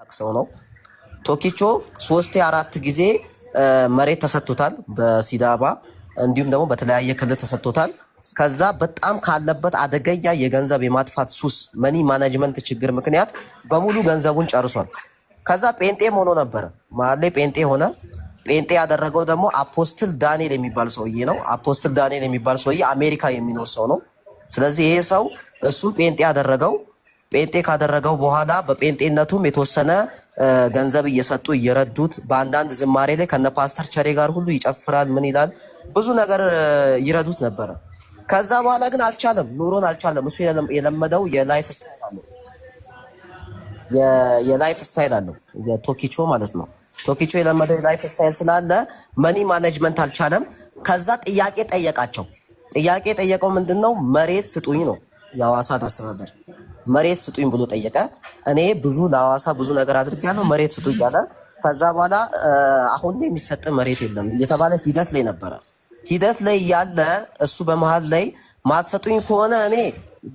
ሰው ነው። ቶኪቾ 3 4 ጊዜ መሬት ተሰጥቶታል በሲዳማ እንዲሁም ደግሞ በተለያየ ክልል ተሰጥቶታል። ከዛ በጣም ካለበት አደገኛ የገንዘብ የማጥፋት ሱስ መኒ ማኔጅመንት ችግር ምክንያት በሙሉ ገንዘቡን ጨርሷል። ከዛ ጴንጤም ሆኖ ነበር ማለት ጴንጤ ሆነ። ጴንጤ ያደረገው ደግሞ አፖስትል ዳንኤል የሚባል ሰውዬ ነው። አፖስትል ዳንኤል የሚባል ሰውዬ አሜሪካ የሚኖር ሰው ነው። ስለዚህ ይሄ ሰው እሱን ጴንጤ ያደረገው ጴንጤ ካደረገው በኋላ በጴንጤነቱም የተወሰነ ገንዘብ እየሰጡ እየረዱት በአንዳንድ ዝማሬ ላይ ከነ ፓስተር ቸሬ ጋር ሁሉ ይጨፍራል። ምን ይላል ብዙ ነገር ይረዱት ነበረ። ከዛ በኋላ ግን አልቻለም፣ ኑሮን አልቻለም። እሱ የለመደው የላይፍ ስታይል አለው፣ የላይፍ ስታይል አለው የቶኪቾ ማለት ነው። ቶኪቾ የለመደው የላይፍ ስታይል ስላለ መኒ ማኔጅመንት አልቻለም። ከዛ ጥያቄ ጠየቃቸው። ጥያቄ ጠየቀው ምንድነው? መሬት ስጡኝ ነው። የሐዋሳ አስተዳደር መሬት ስጡኝ ብሎ ጠየቀ። እኔ ብዙ ለሐዋሳ ብዙ ነገር አድርጌያለሁ መሬት ስጡኝ አለ። ከዛ በኋላ አሁን ላይ የሚሰጥ መሬት የለም የተባለ ሂደት ላይ ነበረ። ሂደት ላይ ያለ እሱ በመሃል ላይ ማትሰጡኝ ከሆነ እኔ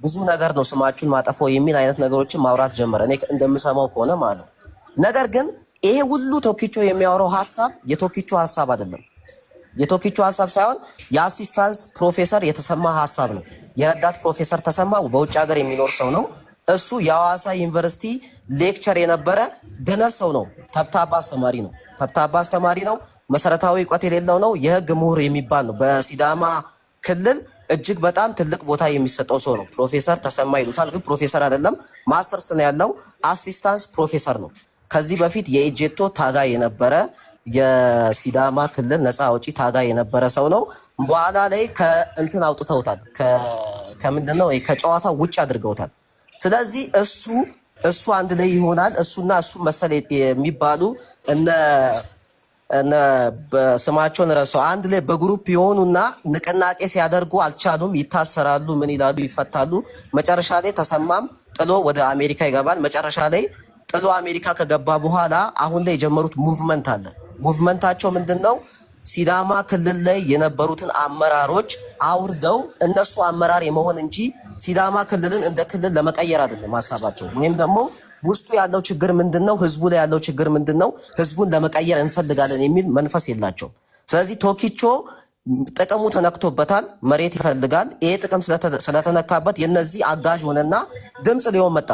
ብዙ ነገር ነው ስማችሁን ማጠፋው የሚል አይነት ነገሮችን ማውራት ጀመረ። እኔ እንደምሰማው ከሆነ ማለት ነው። ነገር ግን ይሄ ሁሉ ቶኪቾ የሚያወራው ሐሳብ የቶኪቾ ሐሳብ አይደለም። የቶኪቾ ሐሳብ ሳይሆን የአሲስታንት ፕሮፌሰር የተሰማ ሐሳብ ነው። የረዳት ፕሮፌሰር ተሰማ በውጭ ሀገር የሚኖር ሰው ነው። እሱ የሐዋሳ ዩኒቨርሲቲ ሌክቸር የነበረ ደነስ ሰው ነው። ተብታባ አስተማሪ ነው። ተብታባ አስተማሪ ነው። መሰረታዊ እውቀት የሌለው ነው። የህግ ምሁር የሚባል ነው። በሲዳማ ክልል እጅግ በጣም ትልቅ ቦታ የሚሰጠው ሰው ነው። ፕሮፌሰር ተሰማ ይሉታል፣ ግን ፕሮፌሰር አይደለም። ማስተርስ ነው ያለው። አሲስታንት ፕሮፌሰር ነው። ከዚህ በፊት የኢጄቶ ታጋይ የነበረ የሲዳማ ክልል ነፃ አውጪ ታጋይ የነበረ ሰው ነው። በኋላ ላይ ከእንትን አውጥተውታል። ከምንድነው ከጨዋታ ውጭ አድርገውታል። ስለዚህ እሱ አንድ ላይ ይሆናል። እሱና እሱ መሰል የሚባሉ እነ በስማቸውን ረሳው አንድ ላይ በግሩፕ የሆኑና ንቅናቄ ሲያደርጉ አልቻሉም። ይታሰራሉ፣ ምን ይላሉ፣ ይፈታሉ። መጨረሻ ላይ ተሰማም ጥሎ ወደ አሜሪካ ይገባል። መጨረሻ ላይ ጥሎ አሜሪካ ከገባ በኋላ አሁን ላይ የጀመሩት ሙቭመንት አለ። ሙቭመንታቸው ምንድነው? ሲዳማ ክልል ላይ የነበሩትን አመራሮች አውርደው እነሱ አመራር የመሆን እንጂ ሲዳማ ክልልን እንደ ክልል ለመቀየር አይደለም ሐሳባቸው። ወይም ደግሞ ውስጡ ያለው ችግር ምንድነው? ህዝቡ ላይ ያለው ችግር ምንድነው? ህዝቡን ለመቀየር እንፈልጋለን የሚል መንፈስ የላቸው። ስለዚህ ቶኪቾ ጥቅሙ ተነክቶበታል፣ መሬት ይፈልጋል። ይሄ ጥቅም ስለተነካበት የነዚህ አጋዥ ሆነና ድምጽ ሊሆን መጣ።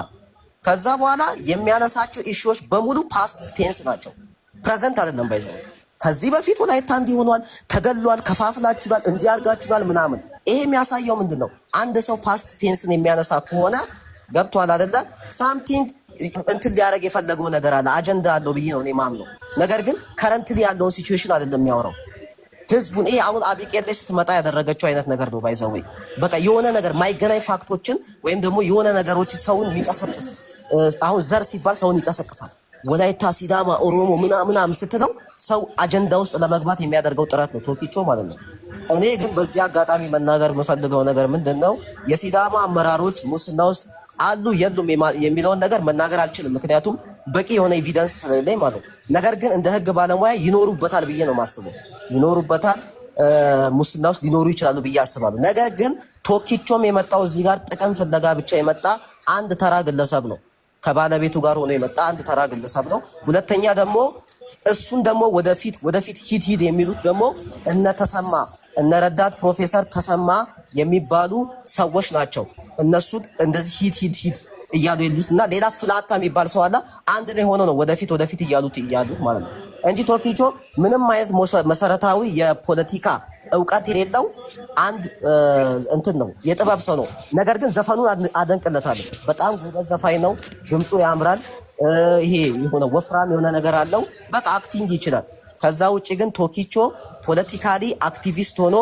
ከዛ በኋላ የሚያነሳቸው ኢሹዎች በሙሉ ፓስት ቴንስ ናቸው፣ ፕሬዘንት አይደለም። ባይዘው ከዚህ በፊት ወላይታ እንዲሆኗል፣ ተገሏል፣ ከፋፍላችኋል፣ እንዲያርጋችኋል ምናምን። ይሄ የሚያሳየው ምንድነው? አንድ ሰው ፓስት ቴንስን የሚያነሳ ከሆነ ገብቷል አይደለ? ሳምቲንግ እንትን ሊያደርግ የፈለገው ነገር አለ፣ አጀንዳ አለው ብዬ ነው እኔ ማምነው። ነገር ግን ከረንትሊ ያለውን ሲቹዌሽን አይደለም የሚያወራው ህዝቡን። ይሄ አሁን አቢቄል ላይ ስትመጣ ያደረገችው አይነት ነገር ነው። ባይዘው በቃ የሆነ ነገር ማይገናኝ ፋክቶችን ወይም ደግሞ የሆነ ነገሮች ሰውን የሚቀሰቅስ አሁን ዘር ሲባል ሰውን ይቀሰቅሳል። ወላይታ፣ ሲዳማ፣ ኦሮሞ ምናምን ስትለው ሰው አጀንዳ ውስጥ ለመግባት የሚያደርገው ጥረት ነው ቶኪቾ ማለት ነው። እኔ ግን በዚህ አጋጣሚ መናገር የምፈልገው ነገር ምንድነው? የሲዳማ አመራሮች ሙስና ውስጥ አሉ የሉም የሚለውን ነገር መናገር አልችልም፣ ምክንያቱም በቂ የሆነ ኤቪደንስ ስለሌለኝ ማለት ነው። ነገር ግን እንደ ህግ ባለሙያ ይኖሩበታል ብዬ ነው የማስበው። ይኖሩበታል፣ ሙስና ውስጥ ሊኖሩ ይችላሉ ብዬ አስባለሁ። ነገር ግን ቶኪቾም የመጣው እዚህ ጋር ጥቅም ፍለጋ ብቻ የመጣ አንድ ተራ ግለሰብ ነው። ከባለቤቱ ጋር ሆኖ የመጣ አንድ ተራ ግለሰብ ነው። ሁለተኛ ደግሞ እሱን ደግሞ ወደፊት ሂድ የሚሉት ደግሞ እነ ተሰማ እነ ረዳት ፕሮፌሰር ተሰማ የሚባሉ ሰዎች ናቸው። እነሱ እንደዚህ ሂድ እያሉ የሉትና ሌላ ፍላታ የሚባል ሰው አለ። አንድ ላይ ሆኖ ነው ወደፊት እያሉት ማለት ነው እንጂ ቶኪቾ ምንም አይነት መሰረታዊ የፖለቲካ እውቀት የሌለው አንድ እንትን ነው፣ የጥበብ ሰው ነው። ነገር ግን ዘፈኑን አደንቅለታለሁ። በጣም ጎበዝ ዘፋኝ ነው። ድምፁ ያምራል። ይሄ የሆነ ወፍራም የሆነ ነገር አለው። በቃ አክቲንግ ይችላል። ከዛ ውጪ ግን ቶኪቾ ፖለቲካሊ አክቲቪስት ሆኖ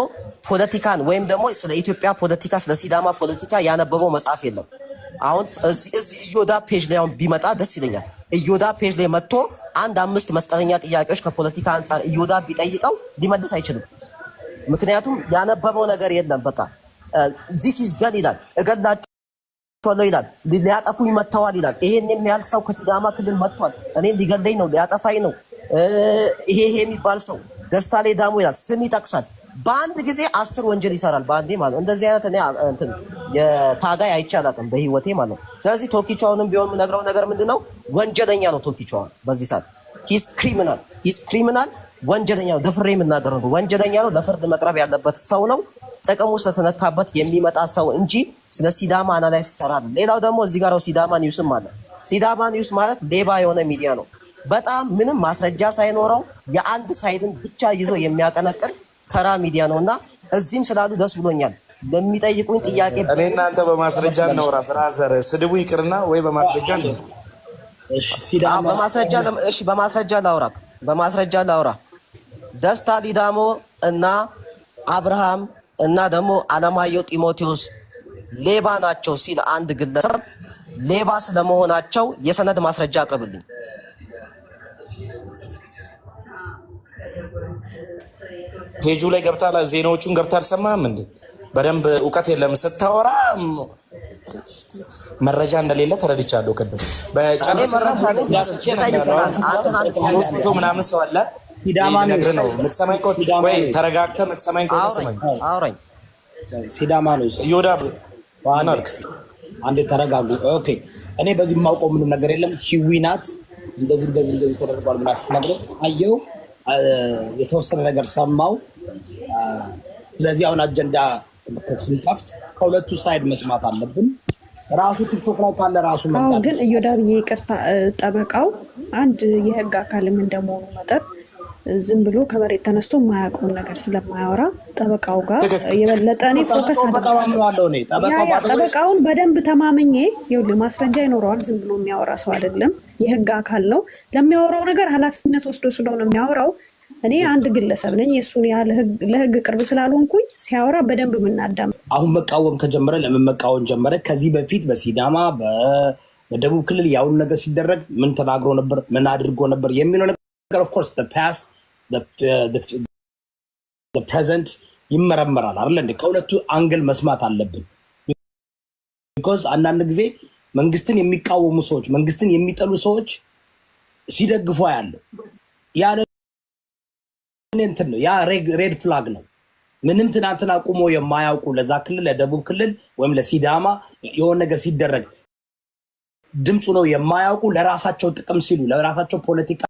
ፖለቲካን ወይም ደግሞ ስለ ኢትዮጵያ ፖለቲካ ስለ ሲዳማ ፖለቲካ ያነበበው መጽሐፍ የለም። አሁን እዚህ ኢዮዳ ፔጅ ላይ ቢመጣ ደስ ይለኛል። ኢዮዳ ፔጅ ላይ መጥቶ 5 መስቀለኛ ጥያቄዎች ከፖለቲካ አንፃር ኢዮዳ ቢጠይቀው ሊመልስ አይችልም። ምክንያቱም ያነበበው ነገር የለም። በቃ this is done ይላል፣ እገላቸዋለሁ ይላል፣ ሊያጠፉኝ መጥተዋል ይላል። ይሄን የሚያህል ሰው ከሲዳማ ክልል መጥቷል፣ እኔን ሊገለኝ ነው፣ ሊያጠፋኝ ነው ይሄ የሚባል ሰው ደስታ ላይ ዳሞ ይላል፣ ስም ይጠቅሳል። በአንድ ጊዜ 10 ወንጀል ይሰራል በአንዴ ማለት ነው። እንደዚህ አይነት እኔ እንትን የታጋይ አይቻላልም በህይወቴ ማለት ነው። ስለዚህ ቶኪቻውንም ቢሆን የምነግረው ነገር ምንድነው ወንጀለኛ ነው። ቶኪቻው በዚህ ሰዓት ሂስ ክሪሚናል ወንጀለኛ ነው። ደፍሬ የምናገረው ነው ወንጀለኛ ነው። ለፍርድ መቅረብ ያለበት ሰው ነው። ጥቅሙ ስለተነካበት የሚመጣ ሰው እንጂ ስለ ሲዳማ አናላይዝ ይሰራል። ሌላው ደግሞ እዚህ ጋር ሲዳማ ኒውስም አለ። ሲዳማ ኒውስ ማለት ሌባ የሆነ ሚዲያ ነው። በጣም ምንም ማስረጃ ሳይኖረው የአንድ ሳይድን ብቻ ይዞ የሚያቀነቅን ተራ ሚዲያ ነውና እዚህም ስላሉ ደስ ብሎኛል። ለሚጠይቁኝ ጥያቄ እኔ እናንተ በማስረጃ እናውራ። ብራዘር ስድቡ ይቅርና ወይ በማስረጃ ነው። እሺ ሲዳማ በማስረጃ ላውራ። ደስታ ሊዳሞ እና አብርሃም እና ደግሞ አለማየሁ ጢሞቴዎስ ሌባ ናቸው ሲል አንድ ግለሰብ ሌባ ስለመሆናቸው የሰነድ ማስረጃ አቅርብልኝ። ፔጁ ላይ ገብታላ ዜናዎቹን ገብታ አልሰማህም እንዴ? በደንብ እውቀት የለም ስታወራ መረጃ እንደሌለ ተረድቻለሁ። ቅድም በጨርሰ ምናምን ሰው አለ ነግር ነው የምትሰማኝ። ወይ ተረጋግተህ የምትሰማኝ ከሆነ ስማኝ። ሲዳማ ነው እዮዳ ዋናልክ አንዴ ተረጋጉ። ኦኬ እኔ በዚህ የማውቀው ምንም ነገር የለም። ሂዊ ናት እንደዚህ ተደርጓል ብላ ስትነግረኝ አየው የተወሰነ ነገር ሰማው። ስለዚህ አሁን አጀንዳ ስንከፍት ከሁለቱ ሳይድ መስማት አለብን። ራሱ ቲክቶክ ላይ ካለ ራሱ መጣ። ግን እዮዳብዬ ይቅርታ፣ ጠበቃው አንድ የህግ አካልም እንደመሆኑ መጠን ዝም ብሎ ከመሬት ተነስቶ የማያውቀውን ነገር ስለማያወራ ጠበቃው ጋር የበለጠ እኔ ፎከስ አደርጋለሁ። ጠበቃውን በደንብ ተማምኜ ይኸውልህ ማስረጃ ይኖረዋል። ዝም ብሎ የሚያወራ ሰው አይደለም፣ የህግ አካል ነው። ለሚያወራው ነገር ኃላፊነት ወስዶ ስለሆነ የሚያወራው። እኔ አንድ ግለሰብ ነኝ፣ የእሱን ያህል ለህግ ቅርብ ስላልሆንኩኝ ሲያወራ በደንብ የምናዳም። አሁን መቃወም ከጀመረ ለምን መቃወም ጀመረ? ከዚህ በፊት በሲዳማ በደቡብ ክልል ያውን ነገር ሲደረግ ምን ተናግሮ ነበር? ምን አድርጎ ነበር የሚለው ነገር of course the past the present ይመረመራል አይደል እንዴ? ከሁለቱ አንግል መስማት አለብን። because አንዳንድ ጊዜ መንግስትን የሚቃወሙ ሰዎች፣ መንግስትን የሚጠሉ ሰዎች ሲደግፉ ያለው ያለ እንትን ነው፣ ያ ሬድ ፍላግ ነው። ምንም ትናንትና ቆሞ የማያውቁ ለዛ ክልል ለደቡብ ክልል ወይም ለሲዳማ የሆነ ነገር ሲደረግ ድምፁ ነው የማያውቁ ለራሳቸው ጥቅም ሲሉ ለራሳቸው ፖለቲካ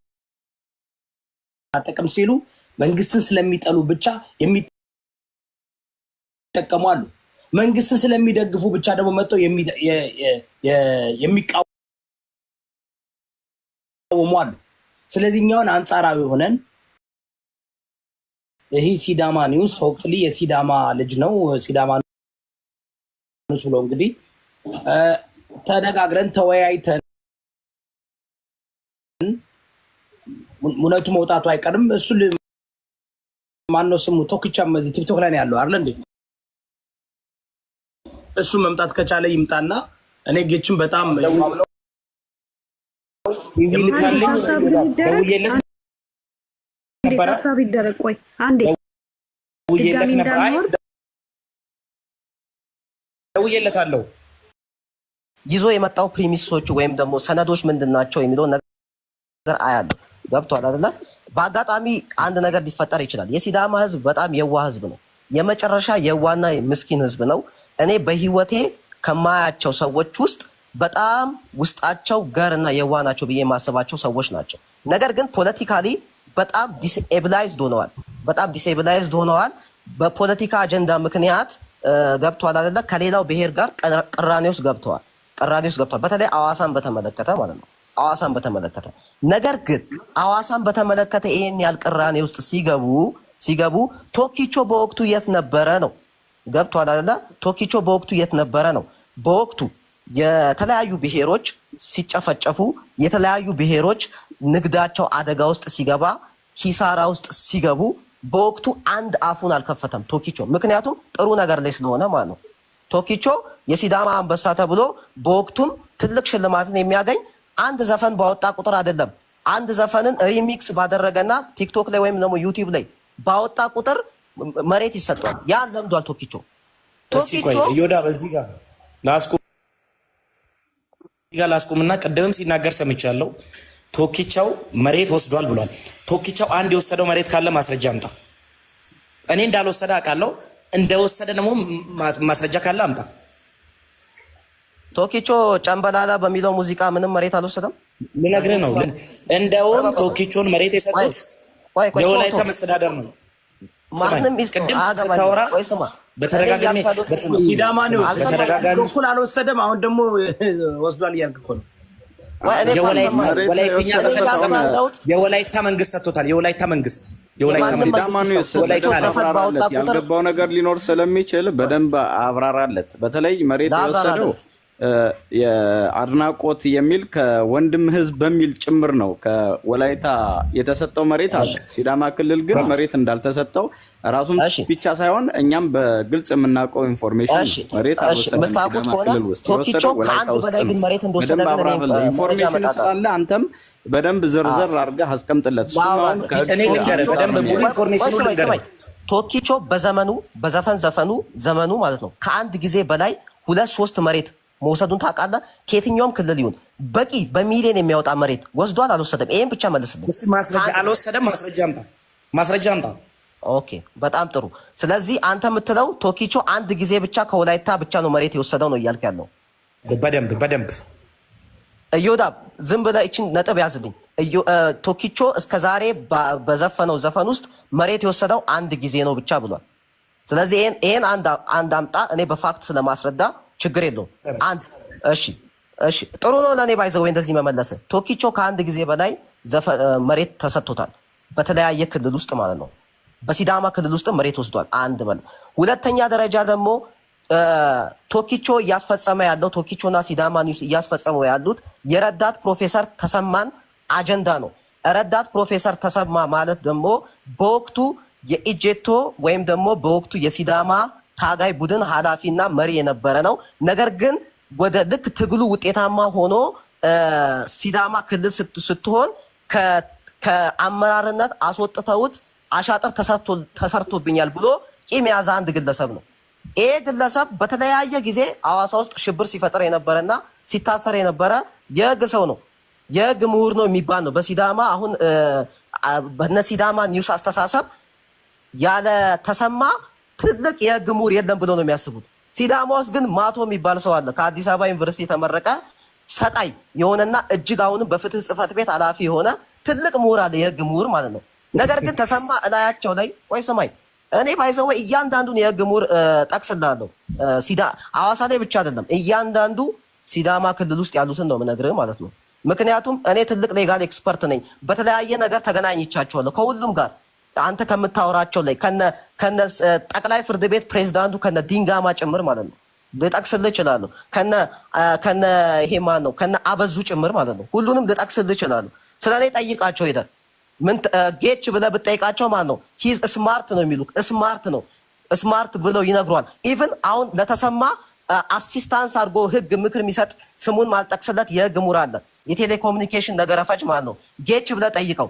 ጥቅም ሲሉ መንግስትን ስለሚጠሉ ብቻ የሚጠቀሙ አሉ። መንግስትን ስለሚደግፉ ብቻ ደግሞ መጥተው የሚቃወሙ አሉ። ስለዚህ እኛውን አንጻራዊ ሆነን ይሄ ሲዳማ ኒውስ ሆፕፉሊ የሲዳማ ልጅ ነው ሲዳማ ኒውስ ብሎ እንግዲህ ተነጋግረን ተወያይተን ሙነቱ መውጣቱ አይቀርም። እሱ ማነው ስሙ ቶኪቻም እዚህ ቲክቶክ ላይ ነው ያለው አይደል እንዴ? እሱ መምጣት ከቻለ ይምጣና እኔ ጌችን በጣም ይልካልኝ ደውዬለት ነበር። ቆይ አንዴ ደውዬለታለሁ። ይዞ የመጣው ፕሪሚሶቹ ወይም ደግሞ ሰነዶች ምንድናቸው የሚለው ነገር አያለሁ። ገብቷል አይደለ? በአጋጣሚ አንድ ነገር ሊፈጠር ይችላል። የሲዳማ ህዝብ በጣም የዋህ ህዝብ ነው። የመጨረሻ የዋና ምስኪን ህዝብ ነው። እኔ በህይወቴ ከማያቸው ሰዎች ውስጥ በጣም ውስጣቸው ገርና የዋህ ናቸው ብዬ የማስባቸው ሰዎች ናቸው። ነገር ግን ፖለቲካሊ በጣም ዲስኤብላይዝድ ሆነዋል። በፖለቲካ አጀንዳ ምክንያት ገብቷል አይደለ? ከሌላው ብሔር ጋር ቅራኔ ውስጥ ገብተዋል። በተለይ አዋሳን በተመለከተ ማለት ነው። ነገር ግን አዋሳን በተመለከተ ይሄን ያህል ቅራኔ ውስጥ ሲገቡ ቶኪቾ በወቅቱ የት ነበረ ነው? ገብቷል አይደለ? ቶኪቾ በወቅቱ የት ነበረ ነው? በወቅቱ የተለያዩ ብሔሮች ሲጨፈጨፉ፣ የተለያዩ ብሔሮች ንግዳቸው አደጋ ውስጥ ሲገባ፣ ኪሳራ ውስጥ ሲገቡ በወቅቱ አንድ አፉን አልከፈተም ቶኪቾ። ምክንያቱም ጥሩ ነገር ላይ ስለሆነ ማለት ነው። ቶኪቾ የሲዳማ አንበሳ ተብሎ በወቅቱም ትልቅ ሽልማትን የሚያገኝ አንድ ዘፈን ባወጣ ቁጥር አይደለም፣ አንድ ዘፈንን ሪሚክስ ባደረገና ቲክቶክ ላይ ወይም ደግሞ ዩቲዩብ ላይ ባወጣ ቁጥር መሬት ይሰጣል። ያን ለምዷል ቶኪቾ። እዮዳ በዚህ ጋር ላስቁምና ቅድምም ሲናገር ሰምቻለሁ። ቶኪቻው መሬት ወስዷል ብሏል። ቶኪቻው አንድ የወሰደው መሬት ካለ ማስረጃ አምጣ። እኔ እንዳልወሰደ አውቃለሁ። እንደወሰደ ደግሞ ማስረጃ ካለ አምጣ። ቶኪቾ ጨምበላላ በሚለው ሙዚቃ ምንም መሬት አልወሰደም። ልነግርህ ነው። እንደውም ቶኪቾን መሬት የሰጡት የወላይታ መስተዳደር ነው። ማንም ቅድም ስታወራ በተደጋጋሚ ሲዳማ ነው በኩል አልወሰደም። አሁን ደግሞ ወስዷል እያልክ እኮ ነው። የወላይታ መንግስት ሰጥቶታል። የወላይታ መንግስት ያልገባው ነገር ሊኖር ስለሚችል በደንብ አብራራለት። በተለይ መሬት የወሰደው የአድናቆት የሚል ከወንድም ህዝብ በሚል ጭምር ነው ከወላይታ የተሰጠው መሬት አለ። ሲዳማ ክልል ግን መሬት እንዳልተሰጠው ራሱን ብቻ ሳይሆን እኛም በግልጽ የምናውቀው ኢንፎርሜሽን መሬት አልወሰደም። ሲዳማ ክልል ውስጥ የወሰደው ወላይታ ውስጥ ነው። ኢንፎርሜሽን ስላለ አንተም በደንብ ዝርዝር አድርገህ አስቀምጥለት። ቶኪቾ በዘመኑ ዘመኑ ማለት ነው ከአንድ ጊዜ በላይ 2-3 መሬት መውሰዱን ታውቃለህ? ከየትኛውም ክልል ይሁን በቂ በሚሊዮን የሚያወጣ መሬት ወስዷል አልወሰደም? ይሄን ብቻ መልስልኝ። ማስረጃ አልወሰደም፣ ማስረጃ አምጣ። ኦኬ በጣም ጥሩ። ስለዚህ አንተ የምትለው ቶኪቾ አንድ ጊዜ ብቻ ከወላይታ ብቻ ነው መሬት የወሰደው ነው እያልክ ያለው? በደንብ እዮዳብ ዝም ብለህ እችን ነጥብ ያዝልኝ። ቶኪቾ እስከዛሬ በዘፈነው ዘፈን ውስጥ መሬት የወሰደው አንድ ጊዜ ነው ብቻ ብሏል። ስለዚህ ይሄን አንድ አምጣ። እኔ በፋክት ስለማስረዳ ችግር የለውም። እሺ ጥሩ ነው ለእኔ ባይዘው እንደዚህ መመለስ። ቶኪቾ ከአንድ ጊዜ በላይ መሬት ተሰጥቶታል በተለያየ ክልል ውስጥ ማለት ነው። በሲዳማ ክልል ውስጥ መሬት ወስዷል። አንድ ማለት ሁለተኛ ደረጃ ደግሞ ቶኪቾ እያስፈጸመ ያለው ቶኪቾና ሲዳማ ኒውስ እያስፈጸመው ያሉት የረዳት ፕሮፌሰር ተሰማን አጀንዳ ነው። ረዳት ፕሮፌሰር ተሰማ ማለት ደግሞ በወቅቱ የኢጄቶ ወይም ደግሞ በወቅቱ የሲዳማ ታጋይ ቡድን ኃላፊና መሪ የነበረ ነው። ነገር ግን ወደ ልክ ትግሉ ውጤታማ ሆኖ ሲዳማ ክልል ስትሆን ከአመራርነት አስወጥተውት አሻጥር ተሰርቶብኛል ብሎ ቂም የያዘ አንድ ግለሰብ ነው። ይሄ ግለሰብ በተለያየ ጊዜ ሐዋሳ ውስጥ ሽብር ሲፈጠር የነበረና ሲታሰር የነበረ የህግ ሰው ነው። የህግ ምሁር ነው የሚባል ነው። በሲዳማ አሁን በነ ሲዳማ ኒውስ አስተሳሰብ ያለ ተሰማ ትልቅ የህግ ምሁር የለም ብሎ ነው የሚያስቡት። ሲዳማ ውስጥ ግን ማቶ የሚባል ሰው አለ። ከአዲስ አበባ ዩኒቨርሲቲ የተመረቀ ሰቃይ የሆነና እጅግ አሁንም በፍትህ ጽህፈት ቤት ኃላፊ የሆነ ትልቅ ምሁር አለ፣ የህግ ምሁር ማለት ነው። ነገር ግን ተሰማ እላያቸው ላይ ወይ ሰማይ እኔ ባይዘው እያንዳንዱን የህግ ምሁር ጠቅስላለሁ። ሐዋሳ ላይ ብቻ አይደለም እያንዳንዱ ሲዳማ ክልል ውስጥ ያሉትን ነው የምነግርህ ማለት ነው። ምክንያቱም እኔ ትልቅ ሌጋል ኤክስፐርት ነኝ። በተለያየ ነገር ተገናኝቻቸዋለሁ ከሁሉም ጋር አንተ ከምታወራቸው ላይ ከነ ጠቅላይ ፍርድ ቤት ፕሬዝዳንቱ ከነ ዲንጋማ ጭምር ማለት ነው ልጠቅስልህ እችላለሁ። ከነ ይሄ ማን ነው ከነ አበዙ ጭምር ማለት ነው። ሁሉንም ልጠቅስልህ እችላለሁ። ስለኔ ጠይቃቸው ሄደ ምን ጌች ብለህ ብትጠይቃቸው ማን ነው ሂዝ ስማርት ነው የሚሉት። ስማርት ነው ስማርት ብለው ይነግሯል። ኢቭን አሁን ለተሰማ አሲስታንስ አድርጎ ህግ ምክር የሚሰጥ ስሙን ማልጠቅስለት የህግ ምሁር አለ። የቴሌኮሙኒኬሽን ነገረ ፈጅ ማለት ነው። ጌች ብለህ ጠይቀው